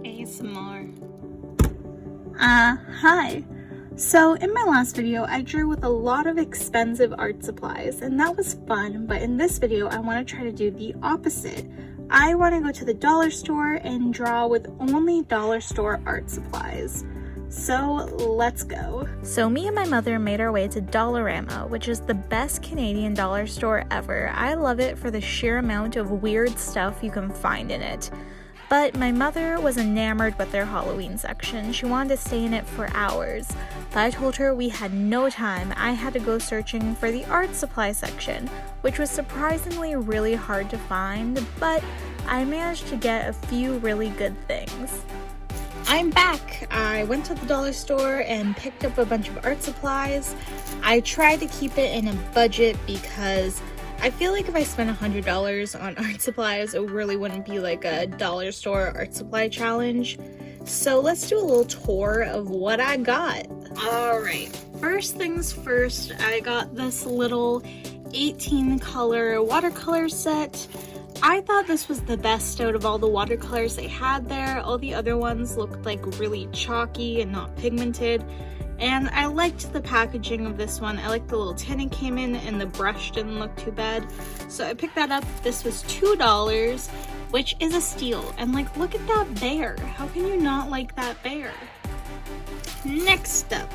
ASMR. Hi. So in my last video, I drew with a lot of expensive art supplies, and that was fun, but in this video, I want to try to do the opposite. I want to go to the dollar store and draw with only dollar store art supplies. So let's go. So me and my mother made our way to Dollarama, which is the best Canadian dollar store ever. I love it for the sheer amount of weird stuff you can find in it. But my mother was enamored with their Halloween section. She wanted to stay in it for hours. But I told her we had no time. I had to go searching for the art supply section, which was surprisingly really hard to find, but I managed to get a few really good things. I'm back. I went to the dollar store and picked up a bunch of art supplies. I tried to keep it in a budget because I feel like if I spent $100 on art supplies, it really wouldn't be like a dollar store art supply challenge. So let's do a little tour of what I got. Alright, first things first, I got this little 18 color watercolor set. I thought this was the best out of all the watercolors they had there. All the other ones looked like really chalky and not pigmented. And I liked the packaging of this one. I liked the little tin it came in, and the brush didn't look too bad. So I picked that up. This was $2, which is a steal. And like, look at that bear. How can you not like that bear? Next up,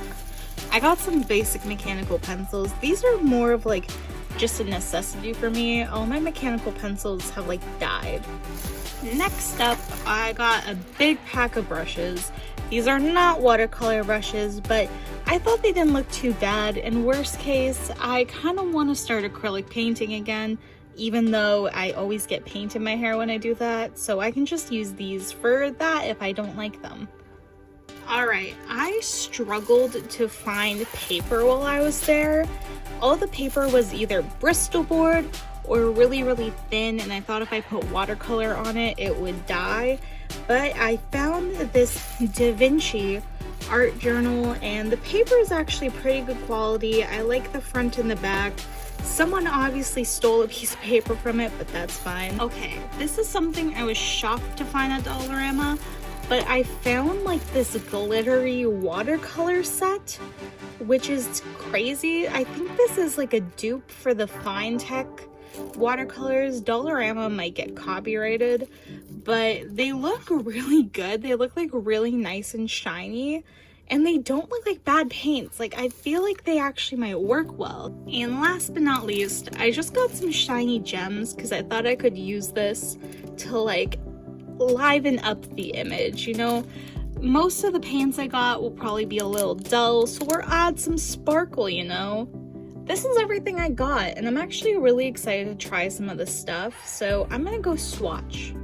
I got some basic mechanical pencils. These are more of like just a necessity for me. All my mechanical pencils have like died. Next up, I got a big pack of brushes. These are not watercolor brushes, but I thought they didn't look too bad. In worst case, I kind of want to start acrylic painting again, even though I always get paint in my hair when I do that, so I can just use these for that if I don't like them. Alright, I struggled to find paper while I was there. All the paper was either Bristol board or really, really thin, and I thought if I put watercolor on it, it would die. But I found this Da Vinci art journal, and the paper is actually pretty good quality. I like the front and the back. Someone obviously stole a piece of paper from it, but that's fine. Okay, this is something I was shocked to find at Dollarama, but I found like this glittery watercolor set, which is crazy. I think this is like a dupe for the Fine Tech watercolors. Dollarama might get copyrighted, but they look really good. They look like really nice and shiny, and they don't look like bad paints. Like, I feel like they actually might work well. And last but not least, I just got some shiny gems because I thought I could use this to like liven up the image. You know, most of the paints I got will probably be a little dull, so we'll add some sparkle, you know. This is everything I got, and I'm actually really excited to try some of this stuff, so I'm gonna go swatch.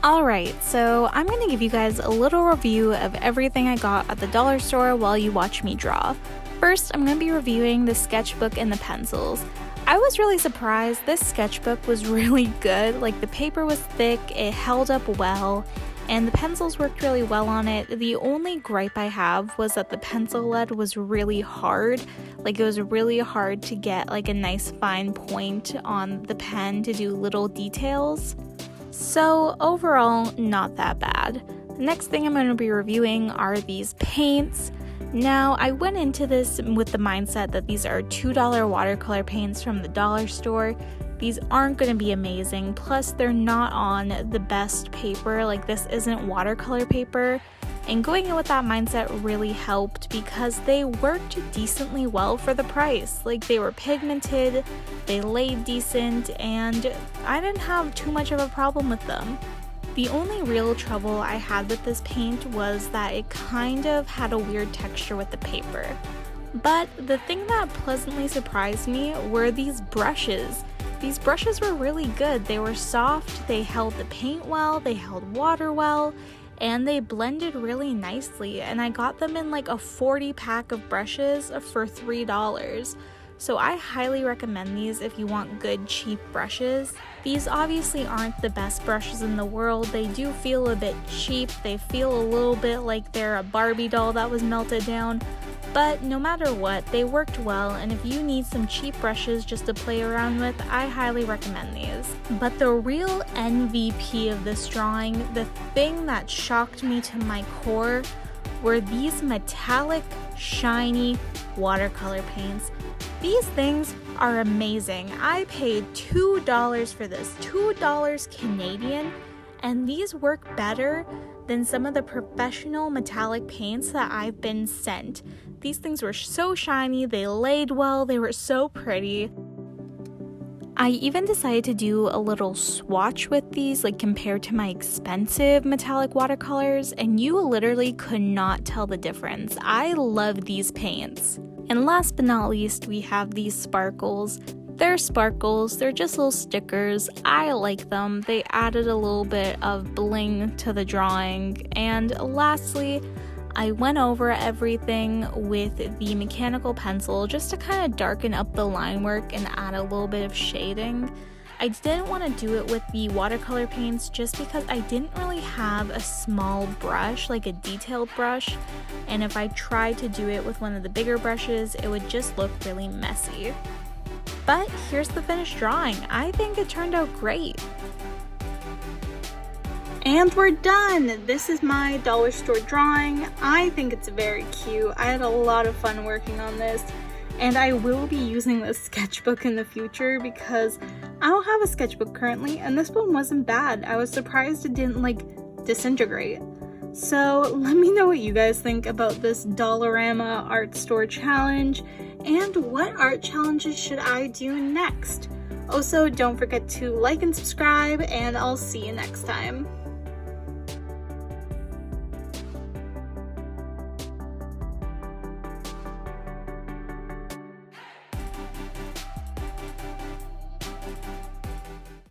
Alright, so I'm going to give you guys a little review of everything I got at the dollar store while you watch me draw. First, I'm going to be reviewing the sketchbook and the pencils. I was really surprised. This sketchbook was really good. Like, the paper was thick, it held up well, and the pencils worked really well on it. The only gripe I have was that the pencil lead was really hard. Like, it was really hard to get like a nice fine point on the pen to do little details. So overall, not that bad. The next thing I'm going to be reviewing are these paints. Now, I went into this with the mindset that these are $2 watercolor paints from the dollar store. These aren't going to be amazing, plus they're not on the best paper. Like, this isn't watercolor paper. And going in with that mindset really helped because they worked decently well for the price. Like, they were pigmented, they laid decent, and I didn't have too much of a problem with them. The only real trouble I had with this paint was that it kind of had a weird texture with the paper. But the thing that pleasantly surprised me were these brushes. These brushes were really good. They were soft, they held the paint well, they held water well, and they blended really nicely, and I got them in like a 40 pack of brushes for $3. so I highly recommend these if you want good cheap brushes. These obviously aren't the best brushes in the world. They do feel a bit cheap. They feel a little bit like they're a Barbie doll that was melted down. But no matter what, they worked well, and if you need some cheap brushes just to play around with, I highly recommend these. But the real MVP of this drawing, the thing that shocked me to my core, were these metallic, shiny watercolor paints. These things are amazing. I paid $2 for this, $2 Canadian, and these work better than some of the professional metallic paints that I've been sent. These things were so shiny, they laid well, they were so pretty. I even decided to do a little swatch with these, like compared to my expensive metallic watercolors, and you literally could not tell the difference. I love these paints. And last but not least, we have these sparkles. They're sparkles, they're just little stickers. I like them. They added a little bit of bling to the drawing. And lastly, I went over everything with the mechanical pencil just to kind of darken up the line work and add a little bit of shading. I didn't want to do it with the watercolor paints just because I didn't really have a small brush, like a detailed brush, and if I tried to do it with one of the bigger brushes, it would just look really messy. But here's the finished drawing. I think it turned out great. And we're done! This is my dollar store drawing. I think it's very cute. I had a lot of fun working on this, and I will be using this sketchbook in the future because I don't have a sketchbook currently, and this one wasn't bad. I was surprised it didn't like disintegrate. So let me know what you guys think about this Dollarama art store challenge, and what art challenges should I do next? Also, don't forget to like and subscribe, and I'll see you next time.